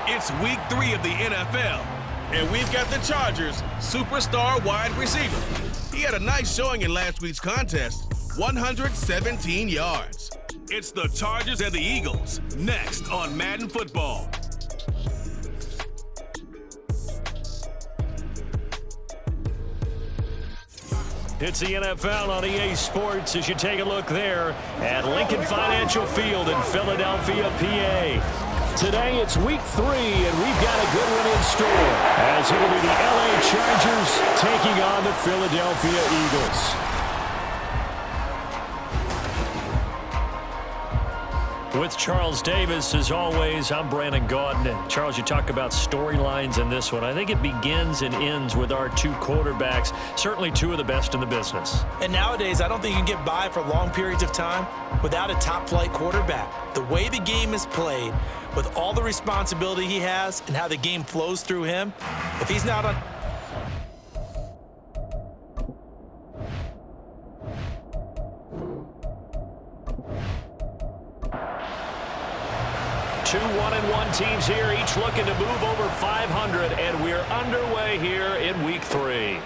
It's week 3 of the NFL, and we've got the Chargers' superstar wide receiver. He had a nice showing in last week's contest, 117 yards. It's the Chargers and the Eagles, next on Madden Football. It's the NFL on EA Sports as you take a look there at Lincoln Financial Field in Philadelphia, PA. Today it's week 3, and we've got a good one in store as it will be the LA Chargers taking on the Philadelphia Eagles. With Charles Davis, as always, I'm Brandon Gaudin. And Charles, you talk about storylines in this one. I think it begins and ends with our two quarterbacks, certainly two of the best in the business. And nowadays, I don't think you can get by for long periods of time without a top-flight quarterback. The way the game is played, with all the responsibility he has and how the game flows through him, if he's not on... Two 1-1 teams here, each looking to move over 500, and we're underway here in week 3.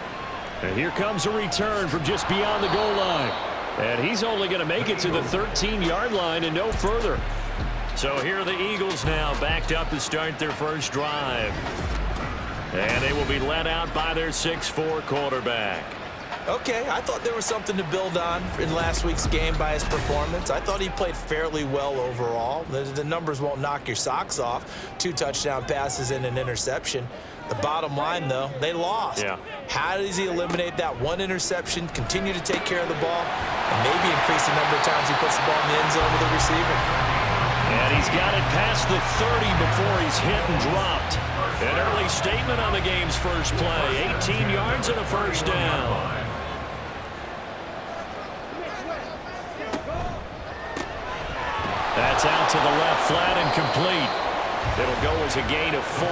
And here comes a return from just beyond the goal line. And he's only going to make it to the 13-yard line and no further. So here are the Eagles now, backed up to start their first drive. And they will be led out by their 6'4" quarterback. Okay, I thought there was something to build on in last week's game by his performance. I thought he played fairly well overall. The numbers won't knock your socks off. 2 touchdown passes and an interception. The bottom line, though, they lost. Yeah. How does he eliminate that one interception, continue to take care of the ball, and maybe increase the number of times he puts the ball in the end zone with the receiver? And he's got it past the 30 before he's hit and dropped. An early statement on the game's first play. 18 yards and a first down. That's out to the left, flat and complete. It'll go as a gain of 4,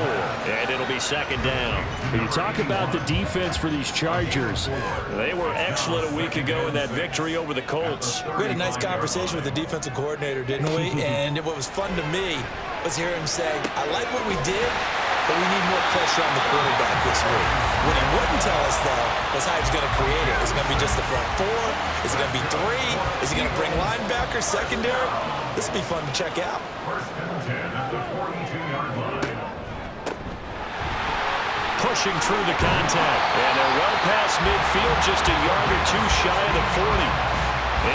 and it'll be second down. You talk about the defense for these Chargers. They were excellent a week ago in that victory over the Colts. We had a nice conversation with the defensive coordinator, didn't we? And what was fun to me was hear him say, I like what we did, but we need more pressure on the quarterback this week. What he wouldn't tell us, though, was how he's going to create it. Is it going to be just the front 4? Is it going to be 3? Is he going to bring linebackers, secondary? This will be fun to check out. First and 10 at the 42-yard line. Pushing through the contact. And they're well past midfield, just a yard or 2 shy of the 40.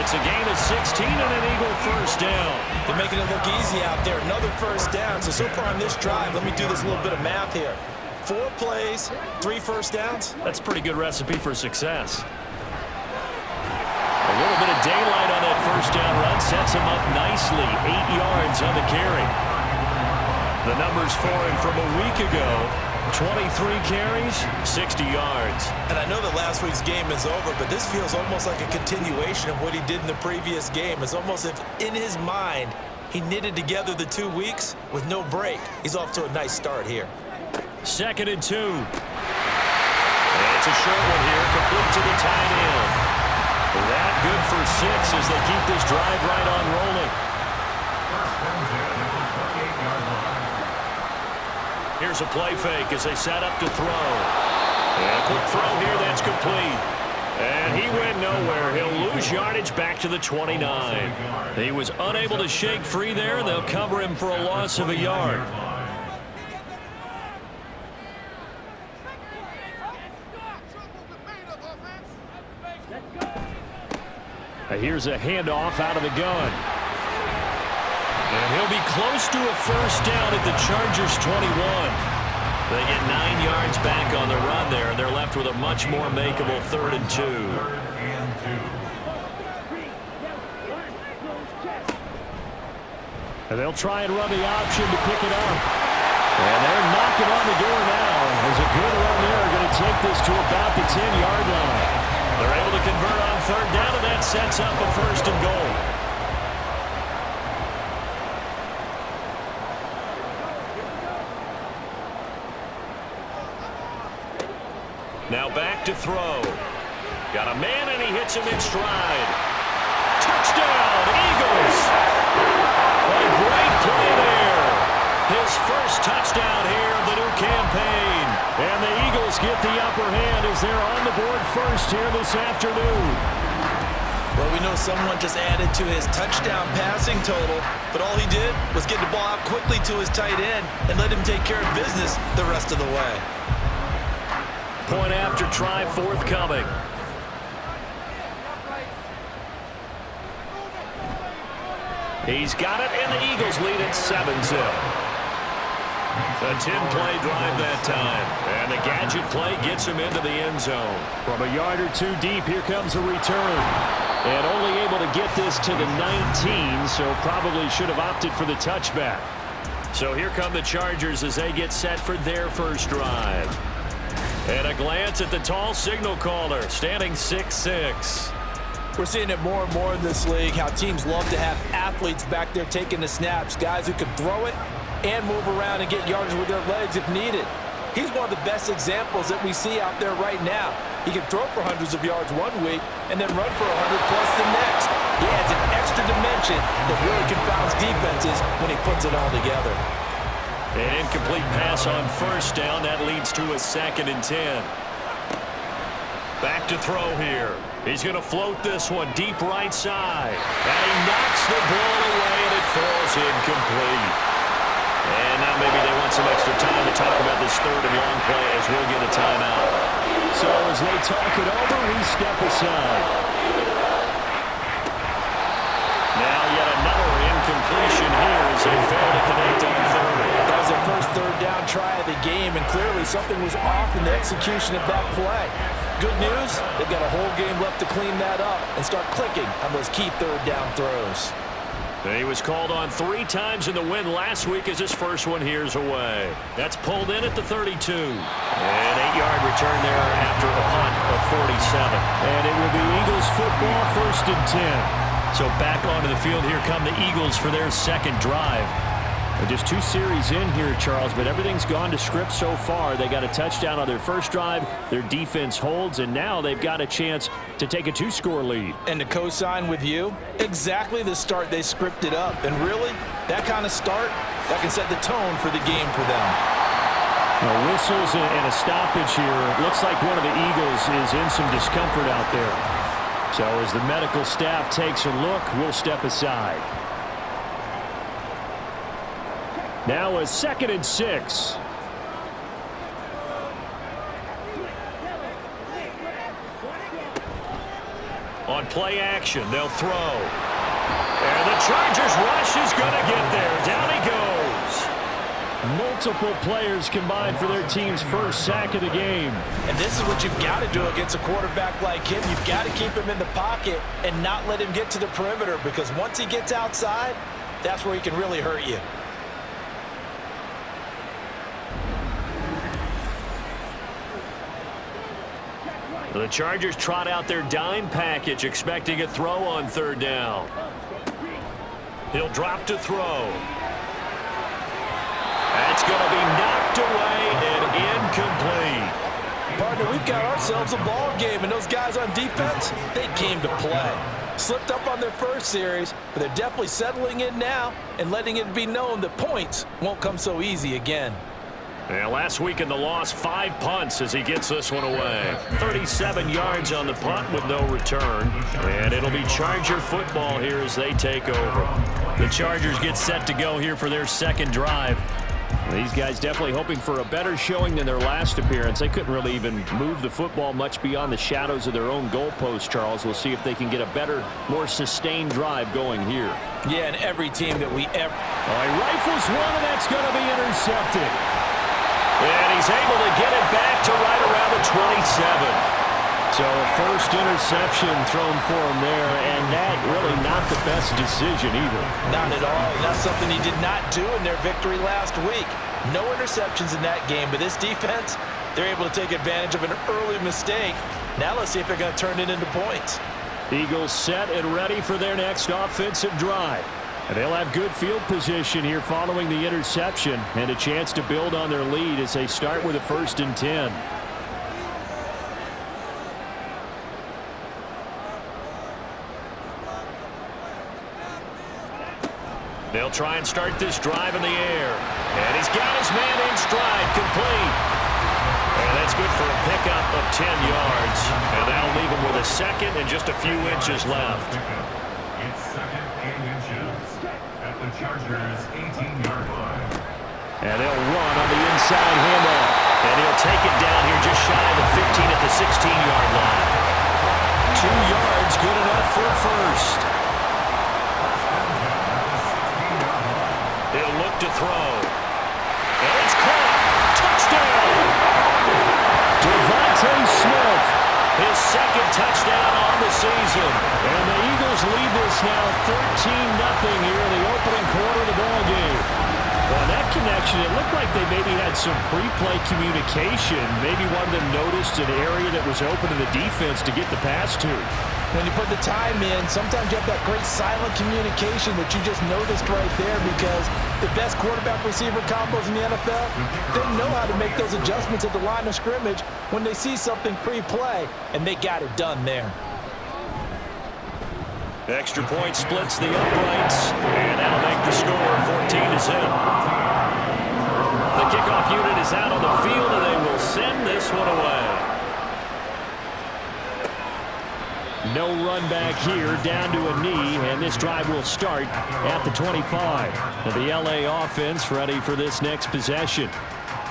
It's a gain of 16 and an Eagle first down. They're making it look easy out there. Another first down. So far on this drive, let me do this little bit of math here. 4 plays, 3 first downs. That's a pretty good recipe for success. A little bit of daylight on that first down run sets him up nicely. 8 yards on the carry. The numbers for him from a week ago. 23 carries, 60 yards. And I know that last week's game is over, but this feels almost like a continuation of what he did in the previous game. It's almost as if in his mind, he knitted together the 2 weeks with no break. He's off to a nice start here. Second and 2. And it's a short one here, complete to the tight end. That good for 6 as they keep this drive right on rolling. Here's a play fake as they set up to throw. And a quick throw here, that's complete. And he went nowhere. He'll lose yardage back to the 29. He was unable to shake free there, and they'll cover him for a loss of a yard. Here's a handoff out of the gun. And he'll be close to a first down at the Chargers' 21. They get 9 yards back on the run there, and they're left with a much more makeable 3rd and 2. And they'll try and run the option to pick it up. And they're knocking on the door now. There's a good run there. Going to take this to about the 10-yard line. They're able to convert on 3rd down, and that sets up a 1st and goal. Now back to throw. Got a man, and he hits him in stride. Touchdown, Eagles! A great play there. His first touchdown get the upper hand as they're on the board first here this afternoon. Well, we know someone just added to his touchdown passing total, but all he did was get the ball out quickly to his tight end and let him take care of business the rest of the way. Point after try forthcoming. He's got it, and the Eagles lead at 7-0. A 10-play drive that time. And the gadget play gets him into the end zone. From a yard or two deep, here comes a return. And only able to get this to the 19, so probably should have opted for the touchback. So here come the Chargers as they get set for their first drive. And a glance at the tall signal caller, standing 6'6". We're seeing it more and more in this league, how teams love to have athletes back there taking the snaps, guys who can throw it and move around and get yardage with their legs if needed. He's one of the best examples that we see out there right now. He can throw for hundreds of yards one week and then run for 100+ the next. He adds an extra dimension that really confounds defenses when he puts it all together. An incomplete pass on first down. That leads to a 2nd and 10. Back to throw here. He's going to float this one deep right side. And he knocks the ball away, and it falls incomplete. And now maybe they want some extra time to talk about this 3rd and long play as we'll get a timeout. So as they talk it over, we step aside. Now yet another incompletion here as they fail to connect on 3rd. That was their first 3rd down try of the game, and clearly something was off in the execution of that play. Good news, they've got a whole game left to clean that up and start clicking on those key 3rd down throws. He was called on 3 times in the win last week as his first one here's away. That's pulled in at the 32. An 8-yard return there after a punt of 47. And it will be Eagles football, 1st and 10. So back onto the field, here come the Eagles for their 2nd drive. Just 2 series in here, Charles, but everything's gone to script so far. They got a touchdown on their first drive. Their defense holds, and now they've got a chance to take a 2-score lead. And to co-sign with you, exactly the start they scripted up. And really, that kind of start, that can set the tone for the game for them. Whistles and a stoppage here. Looks like one of the Eagles is in some discomfort out there. So as the medical staff takes a look, we'll step aside. Now a 2nd and 6. On play action, they'll throw. And the Chargers rush is going to get there. Down he goes. Multiple players combined for their team's first sack of the game. And this is what you've got to do against a quarterback like him. You've got to keep him in the pocket and not let him get to the perimeter, because once he gets outside, that's where he can really hurt you. The Chargers trot out their dime package, expecting a throw on 3rd down. He'll drop to throw. That's going to be knocked away and incomplete. Partner, we've got ourselves a ball game, and those guys on defense, they came to play. Slipped up on their first series, but they're definitely settling in now and letting it be known that points won't come so easy again. Yeah, last week in the loss, 5 punts as he gets this one away. 37 yards on the punt with no return. And it'll be Charger football here as they take over. The Chargers get set to go here for their 2nd drive. These guys definitely hoping for a better showing than their last appearance. They couldn't really even move the football much beyond the shadows of their own goalpost, Charles. We'll see if they can get a better, more sustained drive going here. Yeah, and every team that we ever... He rifles one, and that's going to be intercepted. And he's able to get it back to right around the 27. So a first interception thrown for him there, and that really not the best decision either. Not at all. That's something he did not do in their victory last week. No interceptions in that game, but this defense, they're able to take advantage of an early mistake. Now let's see if they're going to turn it into points. Eagles set and ready for their next offensive drive. And they'll have good field position here following the interception and a chance to build on their lead as they start with a 1st and 10. They'll try and start this drive in the air. And he's got his man in stride, complete. And that's good for a of 10 yards, and that'll leave him with a second and just a few inches left. It's second and inches at the Chargers' 18-yard line. And they'll run on the inside handoff. And he'll take it down here just shy of the 15 at the 16-yard line. 2 yards, good enough for a first. He'll look to throw. And it's caught. Touchdown! Devontae Smith, his second touchdown on the season. And the Eagles lead this now 13-0 here in the opening quarter of the ballgame. Well, that connection, it looked like they maybe had some pre-play communication. Maybe one of them noticed an area that was open to the defense to get the pass to. When you put the time in, sometimes you have that great silent communication that you just noticed right there, because the best quarterback-receiver combos in the NFL, they know how to make those adjustments at the line of scrimmage when they see something pre-play, and they got it done there. The extra point splits the uprights, and that'll make the score 14-0. The kickoff unit is out on the field, and they will send this one away. No run back here, down to a knee, and this drive will start at the 25. Now the LA offense ready for this next possession.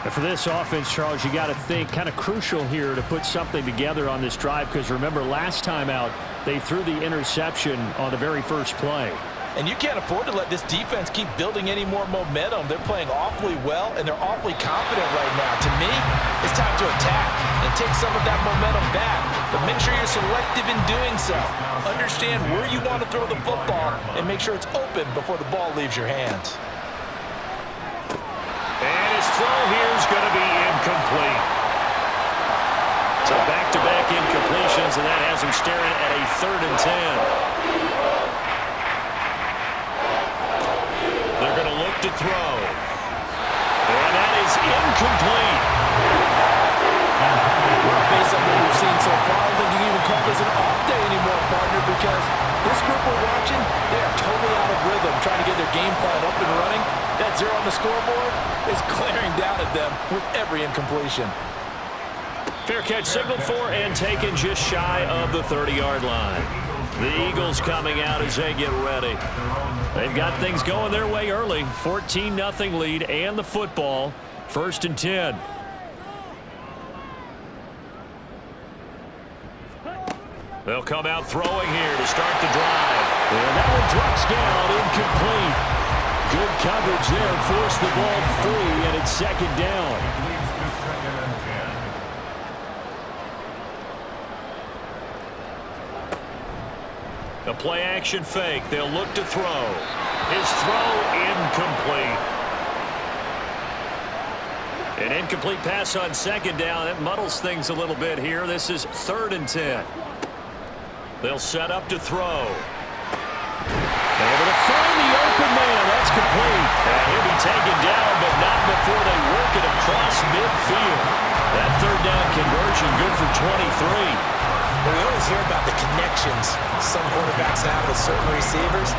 And for this offense, Charles, you got to think kind of crucial here to put something together on this drive, because remember last time out, they threw the interception on the very first play. And you can't afford to let this defense keep building any more momentum. They're playing awfully well, and they're awfully confident right now. To me, it's time to attack and take some of that momentum back. But make sure you're selective in doing so. Understand where you want to throw the football and make sure it's open before the ball leaves your hands. And his throw here is going to be incomplete. So back-to-back incompletions, and that has him staring at a 3rd and 10. They're going to look to throw. And that is incomplete. Well, based on what we've seen so far, I don't think you can even call this an off day anymore, partner, because this group we're watching, they are totally out of rhythm, trying to get their game plan up and running. That 0 on the scoreboard is glaring down at them with every incompletion. Fair catch signaled for and taken just shy of the 30-yard line. The Eagles coming out as they get ready. They've got things going their way early. 14-0 lead and the football. 1st and 10. They'll come out throwing here to start the drive. And that one drops down, incomplete. Good coverage there, forced the ball free, and it's 2nd down. The play-action fake. They'll look to throw. His throw incomplete. An incomplete pass on 2nd down. It muddles things a little bit here. This is 3rd and 10. They'll set up to throw. Able to find the open man. That's complete. And he'll be taken down, but not before they work it across midfield. That 3rd down conversion good for 23. Well, we always hear about the connections some quarterbacks have with certain receivers.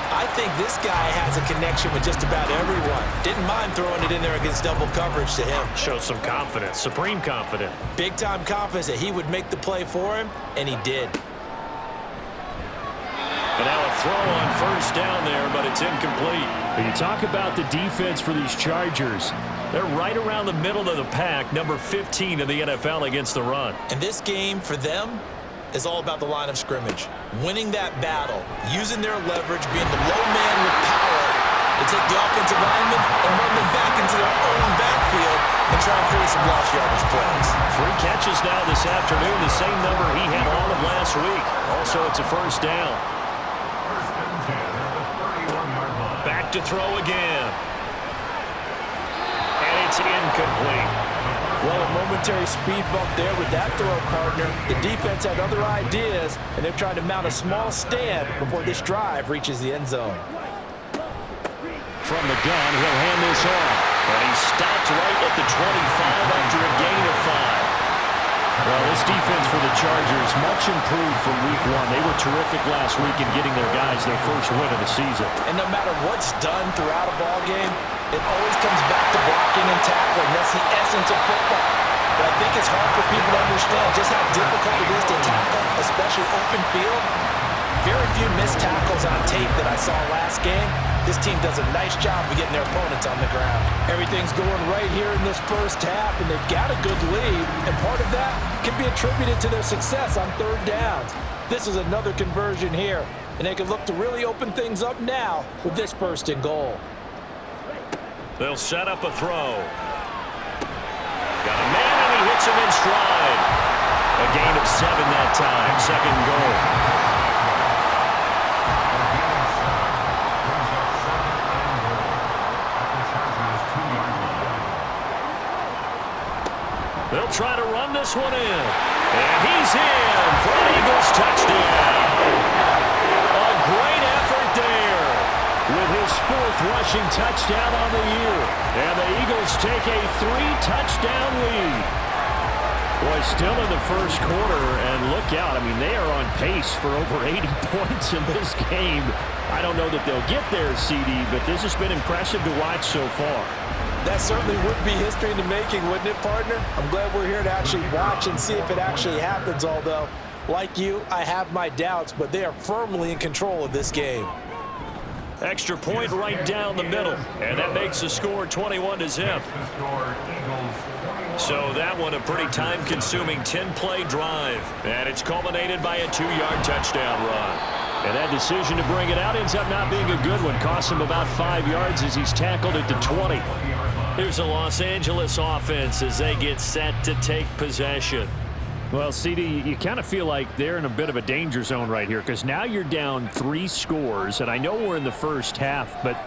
I think this guy has a connection with just about everyone. Didn't mind throwing it in there against double coverage to him. Shows some confidence, supreme confidence. Big-time confidence that he would make the play for him, and he did. And now a throw on 1st down there, but it's incomplete. When you talk about the defense for these Chargers, they're right around the middle of the pack, number 15 in the NFL against the run. And this game, for them, is all about the line of scrimmage. Winning that battle, using their leverage, being the low man with power to take the offensive linemen and run them back into their own backfield and try and create some lost yardage plays. 3 catches now this afternoon, the same number he had all of last week. Also, it's a 1st down. Back to throw again. And it's incomplete. Well, a momentary speed bump there with that throw, partner. The defense had other ideas, and they're trying to mount a small stand before this drive reaches the end zone. From the gun, he'll hand this off. And he stopped right at the 25 after a gain of 5. Well, this defense for the Chargers, much improved from week 1. They were terrific last week in getting their guys their first win of the season. And no matter what's done throughout a ball game, it always comes back to blocking and tackling. That's the essence of football. but I think it's hard for people to understand just how difficult it is to tackle, especially open field. Very few missed tackles on tape that I saw last game. This team does a nice job of getting their opponents on the ground. Everything's going right here in this first half, and they've got a good lead, and part of that can be attributed to their success on third downs. This is another conversion here, and they can look to really open things up now with this first and goal. They'll set up a throw. Got a man, and he hits him in stride. A gain of 7 that time, second goal. They'll try to run this one in. And he's in for an Eagles touchdown. A great effort there with his 4th rushing touchdown on the year. And the Eagles take a 3-touchdown lead. Boy, still in the first quarter, and look out. I mean, they are on pace for over 80 points in this game. I don't know that they'll get there, CD, but this has been impressive to watch so far. That certainly would be history in the making, wouldn't it, partner? I'm glad we're here to actually watch and see if it actually happens, although, like you, I have my doubts, but they are firmly in control of this game. Extra point right down the middle, and that makes the score 21-0. So that one a pretty time-consuming 10-play drive, and it's culminated by a 2-yard touchdown run. And that decision to bring it out ends up not being a good one. Costs him about 5 yards as he's tackled at the 20. Here's the Los Angeles offense as they get set to take possession. Well, CD, you kind of feel like they're in a bit of a danger zone right here because now you're down 3 scores, and I know we're in the first half, but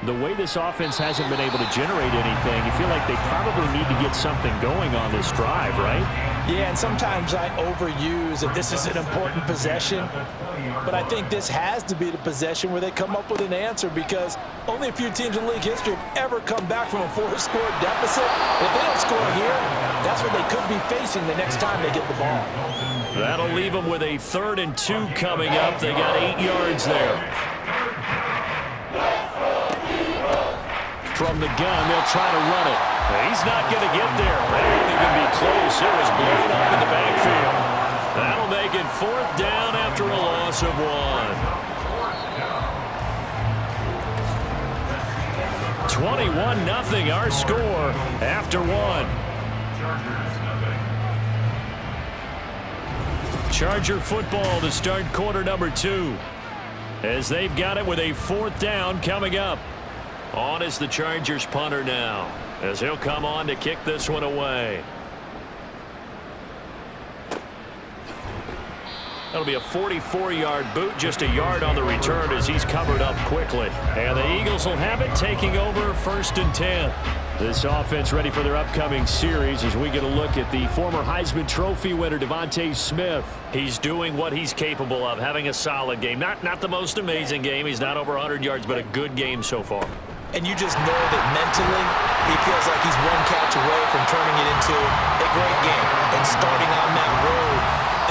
the way this offense hasn't been able to generate anything, you feel like they probably need to get something going on this drive, right? Yeah, and sometimes I overuse if this is an important possession, but I think this has to be the possession where they come up with an answer because only a few teams in league history have ever come back from a 4-score deficit. If they don't score here, that's what they could be facing the next time they get the ball. That'll leave them with a 3rd and 2 coming up. They got 8 yards there. From the gun, they'll try to run it. He's not going to get there. They won't even be close. It was blown up in the backfield. That'll make it 4th down after a loss of 1. 21-0 our score after 1. Charger football to start quarter number 2. As they've got it with a 4th down coming up. On is the Chargers punter now, as he'll come on to kick this one away. That'll be a 44-yard boot, just a yard on the return as he's covered up quickly. And the Eagles will have it, taking over 1st and 10. This offense ready for their upcoming series as we get a look at the former Heisman Trophy winner, Devontae Smith. He's doing what he's capable of, having a solid game. Not the most amazing game. He's not over 100 yards, but a good game so far. And you just know that mentally he feels like he's one catch away from turning it into a great game and starting on that road.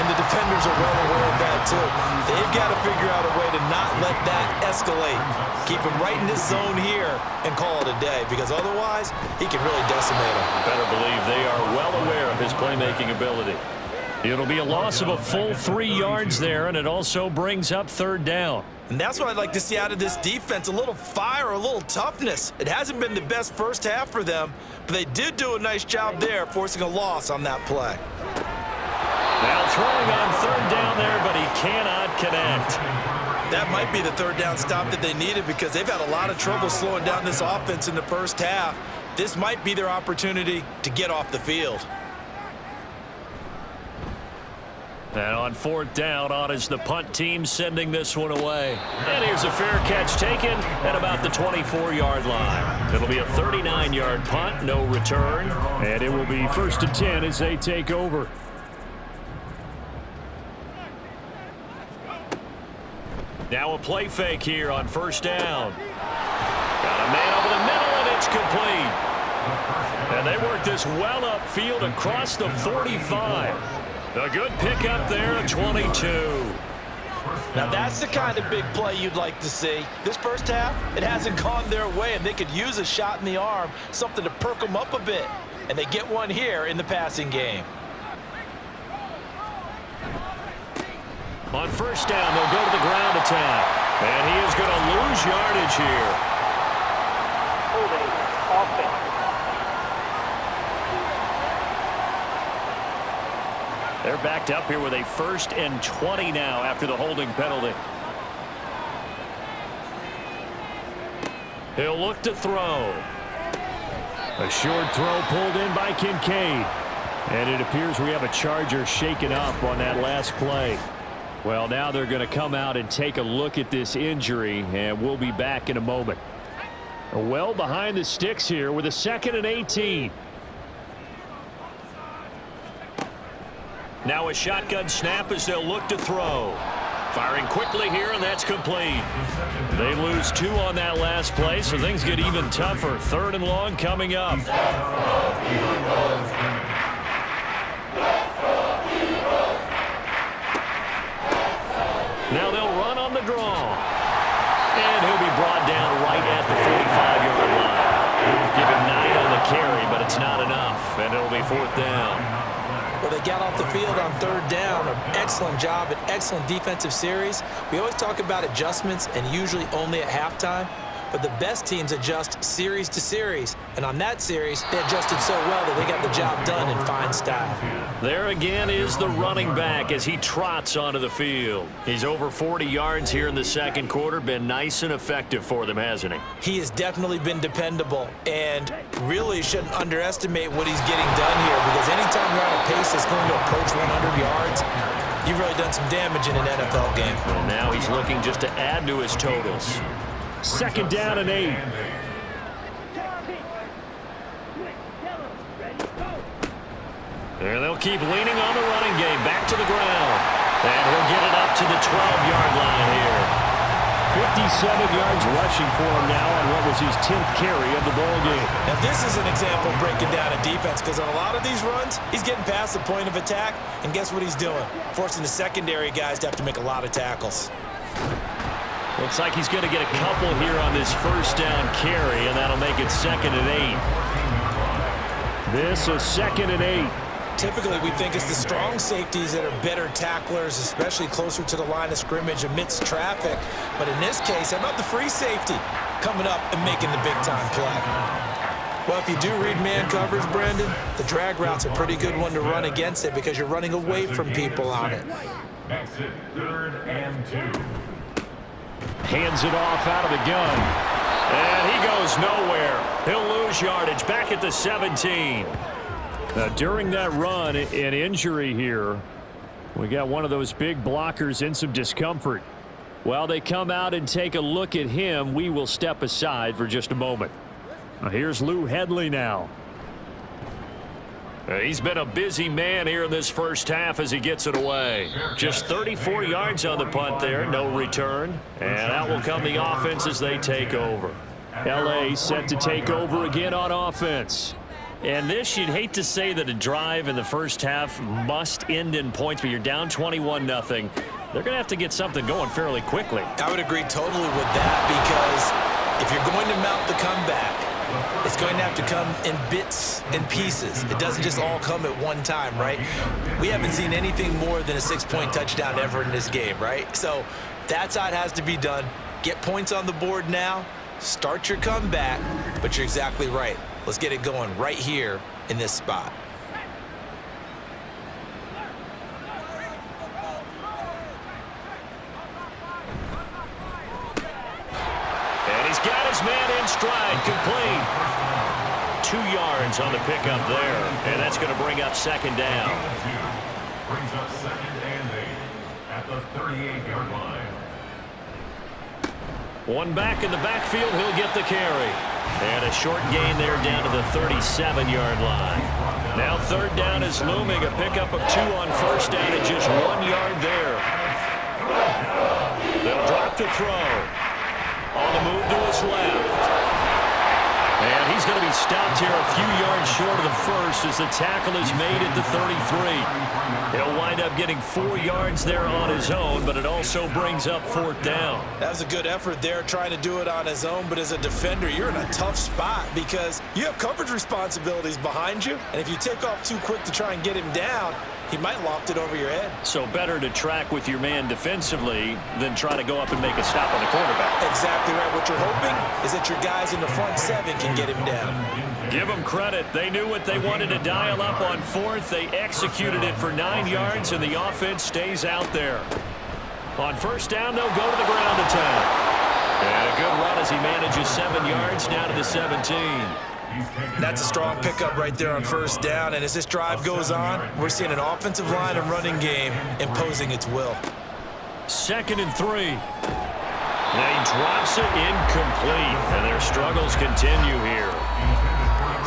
And the defenders are well aware of that too. They've got to figure out a way to not let that escalate. Keep him right in this zone here and call it a day, because otherwise he can really decimate him. Better believe they are well aware of his playmaking ability. It'll be a loss of a full 3 yards there, and it also brings up 3rd down. And that's what I'd like to see out of this defense, a little fire, a little toughness. It hasn't been the best first half for them, but they did do a nice job there, forcing a loss on that play. Now throwing on 3rd down there, but he cannot connect. That might be the 3rd down stop that they needed because they've had a lot of trouble slowing down this offense in the first half. This might be their opportunity to get off the field. And on 4th down, on is the punt team sending this one away. And here's a fair catch taken at about the 24-yard line. It'll be a 39-yard punt, no return. And it will be 1st and 10 as they take over. Now a play fake here on 1st down. Got a man over the middle, and it's complete. And they work this well upfield across the 45. A good pickup there at 22. Now that's the kind of big play you'd like to see. This first half, it hasn't gone their way, and they could use a shot in the arm, something to perk them up a bit. and they get one here in the passing game. On first down, they'll go to the ground attack. And he is going to lose yardage here. Holding offense. They're backed up here with a 1st and 20 now after the holding penalty. He'll look to throw. A short throw pulled in by Kincaid. And it appears we have a Charger shaken up on that last play. Well, now they're going to come out and take a look at this injury, and we'll be back in a moment. Well behind the sticks here with a 2nd and 18. Now a shotgun snap as they'll look to throw. Firing quickly here, and that's complete. They lose 2 on that last play, so things get even tougher. 3rd and long coming up. Now they'll run on the draw. And he'll be brought down right at the 45-yard line. Give him 9 on the carry, but it's not enough, and it'll be 4th down. Well, they got off the field on 3rd down. An excellent job, an excellent defensive series. We always talk about adjustments, and usually only at halftime. But the best teams adjust series to series. And on that series, they adjusted so well that they got the job done in fine style. There again is the running back as he trots onto the field. He's over 40 yards here in the 2nd quarter. Been nice and effective for them, hasn't he? He has definitely been dependable and really shouldn't underestimate what he's getting done here, because anytime you're on a pace that's going to approach 100 yards, you've really done some damage in an NFL game. And now he's looking just to add to his totals. 2nd down and 8. And they'll keep leaning on the running game. Back to the ground. And he'll get it up to the 12-yard line here. 57 yards rushing for him now on what was his 10th carry of the ball game. Now this is an example of breaking down a defense, because on a lot of these runs, he's getting past the point of attack, and guess what he's doing? Forcing the secondary guys to have to make a lot of tackles. Looks like he's going to get a couple here on this 1st down carry, and that'll make it 2nd and 8. This is 2nd and 8. Typically, we think it's the strong safeties that are better tacklers, especially closer to the line of scrimmage amidst traffic. But in this case, how about the free safety coming up and making the big-time play? Well, if you do read man coverage, Brandon, the drag route's a pretty good one to run against it because you're running away from people on it. Exit 3rd and 2. Hands it off out of the gun. And he goes nowhere. He'll lose yardage back at the 17. Now, during that run, an injury here. We got one of those big blockers in some discomfort. While they come out and take a look at him, we will step aside for just a moment. Now, here's Lou Headley now. He's been a busy man here in this 1st half as he gets it away. Just 34 yards on the punt there, no return. And that will come the offense as they take over. L.A. set to take over again on offense. And this, you'd hate to say that a drive in the 1st half must end in points, but you're down 21-0. They're going to have to get something going fairly quickly. I would agree totally with that, because if you're going to mount the comeback, it's going to have to come in bits and pieces. It doesn't just all come at one time, right? We haven't seen anything more than a 6-point touchdown ever in this game, right? So that's how it has to be done. Get points on the board now, start your comeback, but you're exactly right. Let's get it going right here in this spot. And he's got his man in stride, complete. 2 yards on the pickup there, and that's going to bring up 2nd down. Brings up 2nd and 8 at the 38-yard line. One back in the backfield, he'll get the carry. And a short gain there down to the 37-yard line. Now 3rd down is looming, a pickup of 2 on 1st down and just 1 yard there. They'll drop to throw. On the move to his left. And he's going to be stopped here a few yards short of the first as the tackle is made at the 33. He'll wind up getting 4 yards there on his own, but it also brings up 4th down. That was a good effort there trying to do it on his own, but as a defender, you're in a tough spot because you have coverage responsibilities behind you, and if you take off too quick to try and get him down, he might loft it over your head. So better to track with your man defensively than try to go up and make a stop on the quarterback. Exactly right. What you're hoping is that your guys in the front 7 can get him down. Give them credit. They knew what they wanted to dial up on 4th. They executed it for 9 yards, and the offense stays out there. On 1st down, they'll go to the ground attack. And a good run as he manages 7 yards down to the 17. That's a strong pickup right there on 1st down, and as this drive goes on, we're seeing an offensive line and running game imposing its will. 2nd and 3. And he drops it incomplete, and their struggles continue here.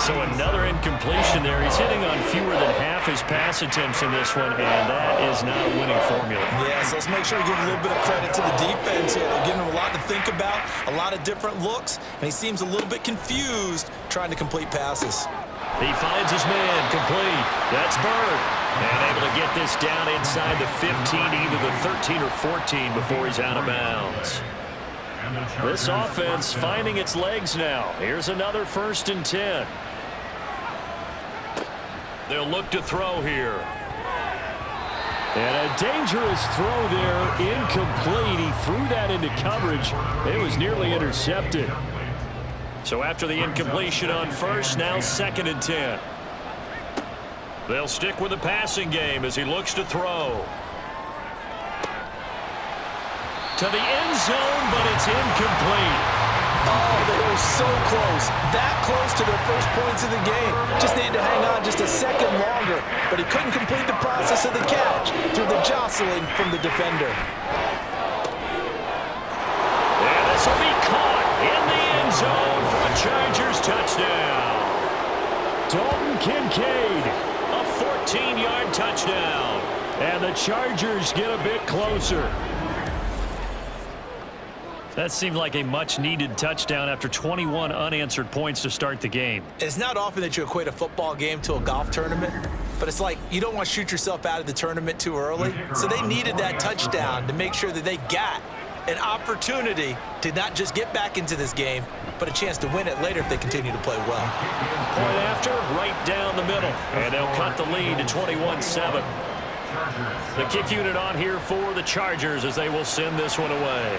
So another incompletion there. He's hitting on fewer than half his pass attempts in this one, and that is not a winning formula. Yeah, so let's make sure we give a little bit of credit to the defense here. They're giving him a lot to think about, a lot of different looks, and he seems a little bit confused trying to complete passes. He finds his man complete. That's Bird. And able to get this down inside the 15, either the 13 or 14 before he's out of bounds. This offense finding its legs now. Here's another 1st and 10. They'll look to throw here. And a dangerous throw there, incomplete. He threw that into coverage. It was nearly intercepted. So after the incompletion on 1st, now 2nd and 10. They'll stick with the passing game as he looks to throw. To the end zone, but it's incomplete. Oh, they were so close. That close to their first points of the game. Just needed to hang on just a second longer, but he couldn't complete the process of the catch through the jostling from the defender. And this will be caught in the end zone for a Chargers touchdown. Dalton Kincaid, a 14-yard touchdown. And the Chargers get a bit closer. That seemed like a much-needed touchdown after 21 unanswered points to start the game. It's not often that you equate a football game to a golf tournament, but it's like you don't want to shoot yourself out of the tournament too early. So they needed that touchdown to make sure that they got an opportunity to not just get back into this game, but a chance to win it later if they continue to play well. Point after, right down the middle. And they'll cut the lead to 21-7. The kick unit on here for the Chargers as they will send this one away.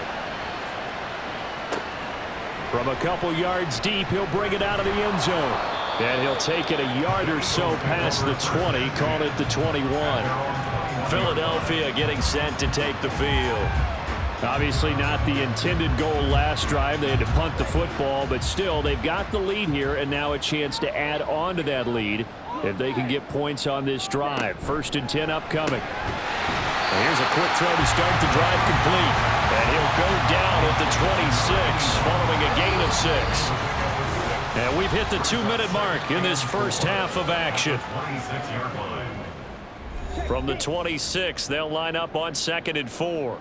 From a couple yards deep, he'll bring it out of the end zone. And he'll take it a yard or so past the 20, call it the 21. Philadelphia getting set to take the field. Obviously not the intended goal last drive. They had to punt the football, but still, they've got the lead here, and now a chance to add on to that lead if they can get points on this drive. 1st and 10 upcoming. And here's a quick throw to start the drive complete. And he'll go down at the 26 following a gain of 6. And we've hit the 2-minute mark in this first half of action. From the 26, they'll line up on 2nd and 4.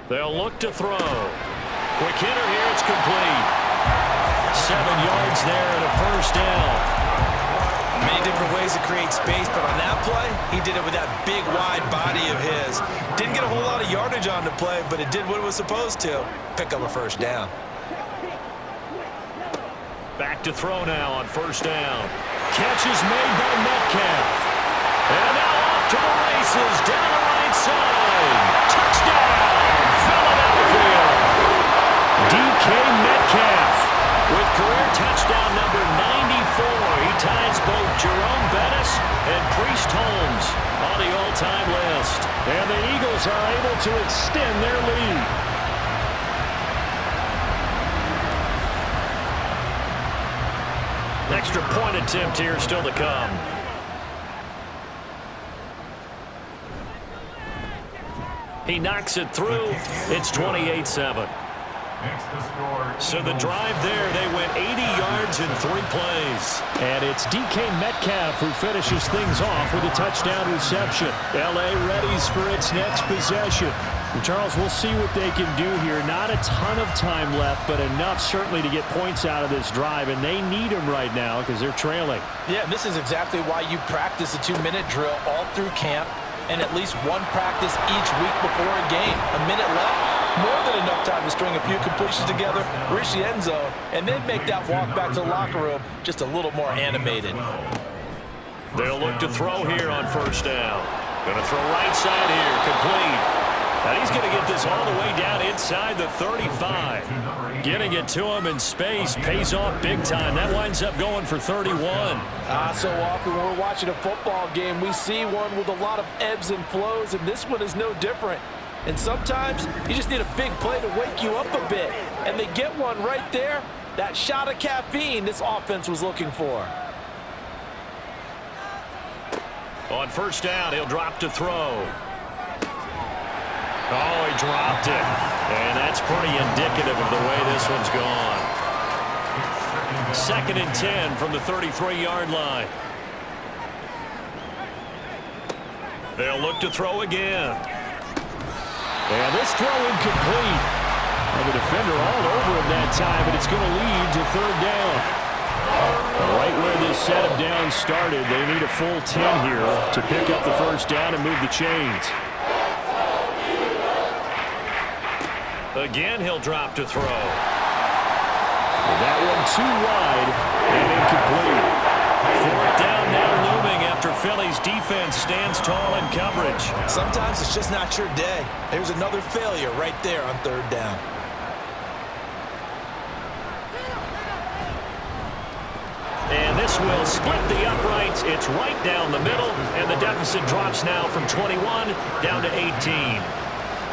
They'll look to throw. Quick hitter here, it's complete. 7 yards there and a 1st down. Many different ways to create space, but on that play, he did it with that big, wide body of his. Didn't get a whole lot of yardage on the play, but it did what it was supposed to. Pick up a 1st down. Back to throw now on 1st down. Catch is made by Metcalf. And now off to the races, down the right side. Touchdown, Philadelphia. DK Metcalf with career touchdown number 94. He ties both Jerome Bettis and Priest Holmes on the all-time list. And the Eagles are able to extend their lead. Extra point attempt here still to come. He knocks it through. It's 28-7. So the drive there, they went 80 yards in 3 plays. And it's DK Metcalf who finishes things off with a touchdown reception. L.A. readies for its next possession. Charles, we'll see what they can do here. Not a ton of time left, but enough certainly to get points out of this drive, and they need them right now because they're trailing. Yeah, and this is exactly why you practice a 2-minute drill all through camp and at least one practice each week before a game. A minute left, more than enough time to string a few completions together, reach the end zone, and then make that walk back to the locker room just a little more animated. They'll look to throw here on first down. Going to throw right side here, complete. And he's going to get this all the way down inside the 35. Getting it to him in space pays off big time. That winds up going for 31. So often when we're watching a football game, we see one with a lot of ebbs and flows, and this one is no different. And sometimes you just need a big play to wake you up a bit. And they get one right there. That shot of caffeine this offense was looking for. On first down, he'll drop to throw. Oh, he dropped it. And that's pretty indicative of the way this one's gone. 2nd and 10 from the 33-yard line. They'll look to throw again. And this throw incomplete. And the defender all over him that time, but it's going to lead to 3rd down. Right where this set of downs started, they need a full 10 here to pick up the first down and move the chains. Again, he'll drop to throw. That one too wide and incomplete. 4th down now looming after Philly's defense stands tall in coverage. Sometimes it's just not your day. There's another failure right there on 3rd down. And this will split the uprights. It's right down the middle, and the deficit drops now from 21 down to 18.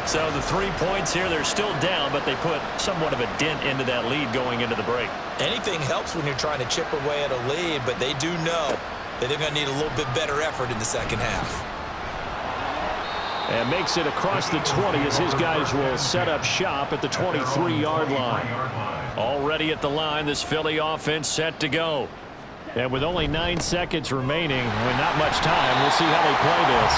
So the 3 points here, they're still down, but they put somewhat of a dent into that lead going into the break. Anything helps when you're trying to chip away at a lead, but they do know that they're going to need a little bit better effort in the second half. And makes it across the 20 as his guys will set up shop at the 23-yard line. Already at the line, this Philly offense set to go. And with only 9 seconds remaining, with not much time, we'll see how they play this.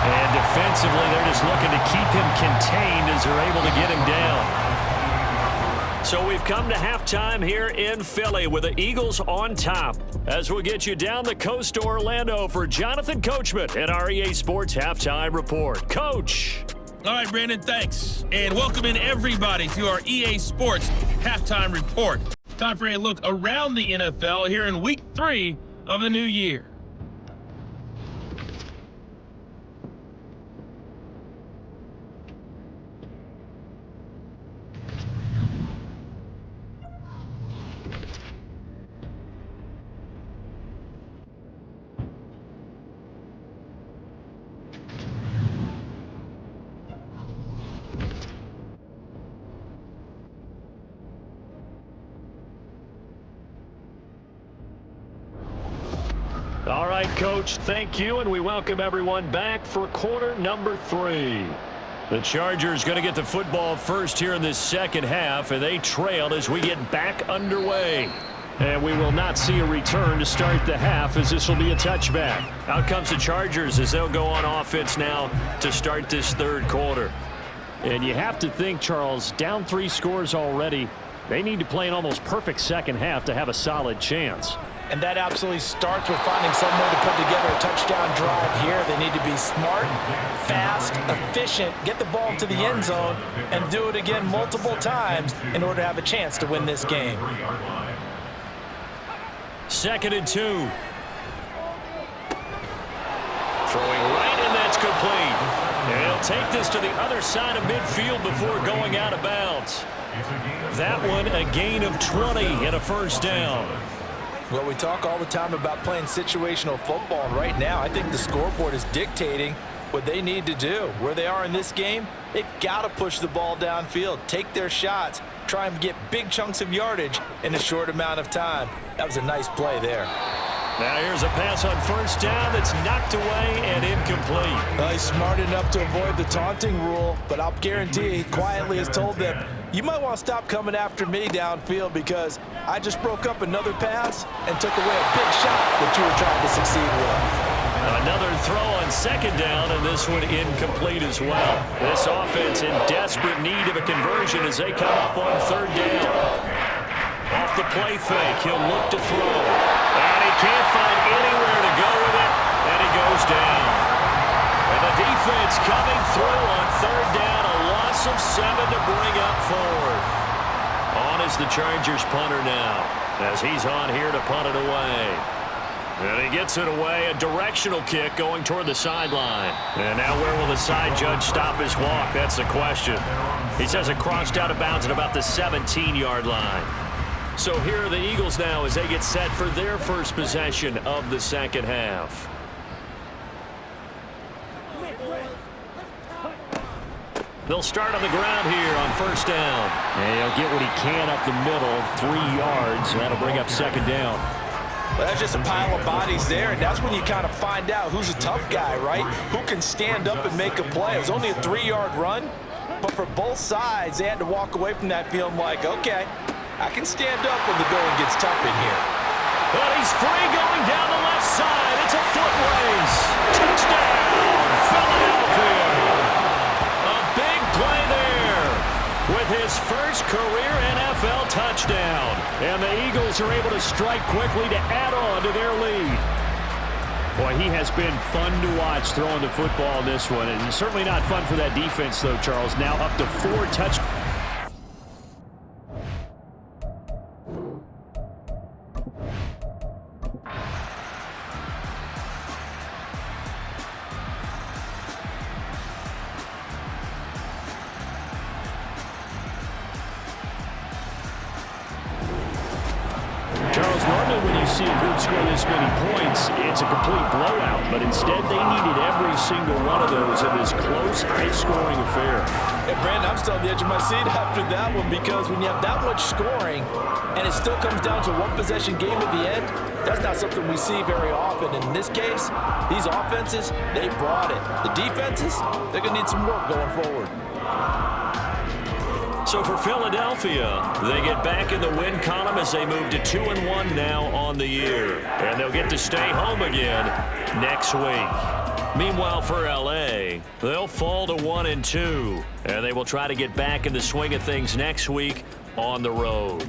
And defensively, they're just looking to keep him contained as they're able to get him down. So we've come to halftime here in Philly with the Eagles on top. As we'll get you down the coast to Orlando for Jonathan Coachman and our EA Sports Halftime Report. Coach. All right, Brandon, thanks. And welcome in everybody to our EA Sports Halftime Report. Time for a look around the NFL here in Week 3 of the new year. All right, Coach, thank you, and we welcome everyone back for quarter number 3. The Chargers going to get the football first here in this second half, and they trail as we get back underway. And we will not see a return to start the half, as this will be a touchback. Out comes the Chargers as they'll go on offense now to start this 3rd quarter. And you have to think, Charles, down 3 scores already. They need to play an almost perfect second half to have a solid chance. And that absolutely starts with finding some way to put together a touchdown drive here. They need to be smart, fast, efficient, get the ball to the end zone, and do it again multiple times in order to have a chance to win this game. 2nd and 2. Throwing right, and that's complete. And he'll take this to the other side of midfield before going out of bounds. That one a gain of 20 and a first down. Well, we talk all the time about playing situational football. Right now, I think the scoreboard is dictating what they need to do. Where they are in this game, they've got to push the ball downfield, take their shots, try and get big chunks of yardage in a short amount of time. That was a nice play there. Now here's a pass on first down that's knocked away and incomplete. He's smart enough to avoid the taunting rule, but I'll guarantee he quietly has told them, you might want to stop coming after me downfield because I just broke up another pass and took away a big shot that you were trying to succeed with. Another throw on second down, and this one incomplete as well. This offense in desperate need of a conversion as they come up on third down. Off the play fake, he'll look to throw. And he can't find anywhere to go with it, and he goes down. And the defense coming through on third down, a loss of 7 to bring up fourth. On is the Chargers punter now, as he's on here to punt it away. And he gets it away, a directional kick going toward the sideline. And now where will the side judge stop his walk? That's the question. He says it crossed out of bounds at about the 17-yard line. So here are the Eagles now as they get set for their first possession of the second half. They'll start on the ground here on first down. And he'll get what he can up the middle, 3 yards, and that'll bring up second down. Well, that's just a pile of bodies there, and that's when you kind of find out who's a tough guy, right? Who can stand up and make a play. It was only a 3-yard run, but for both sides, they had to walk away from that feeling like, okay, I can stand up when the going gets tough in here. Well, he's free going down the left side. It's a foot race. Touchdown, Philadelphia. A big play there with his first career NFL touchdown. And the Eagles are able to strike quickly to add on to their lead. Boy, he has been fun to watch throwing the football in this one. And it's certainly not fun for that defense, though, Charles. Now up to 4 touchdowns. Charles, normally when you see a group score this many points, it's a complete blowout. But instead, they needed every single one of those in this close, high-scoring affair. Hey, Brandon, I'm still on the edge of my seat after that one because when you have that much scoring and it still comes down to a one-possession game at the end, that's not something we see very often. And in this case, these offenses, they brought it. The defenses, they're going to need some work going forward. So for Philadelphia, they get back in the win column as they move to 2-1 now on the year. And they'll get to stay home again next week. Meanwhile, for L.A., they'll fall to 1-2. And they will try to get back in the swing of things next week on the road.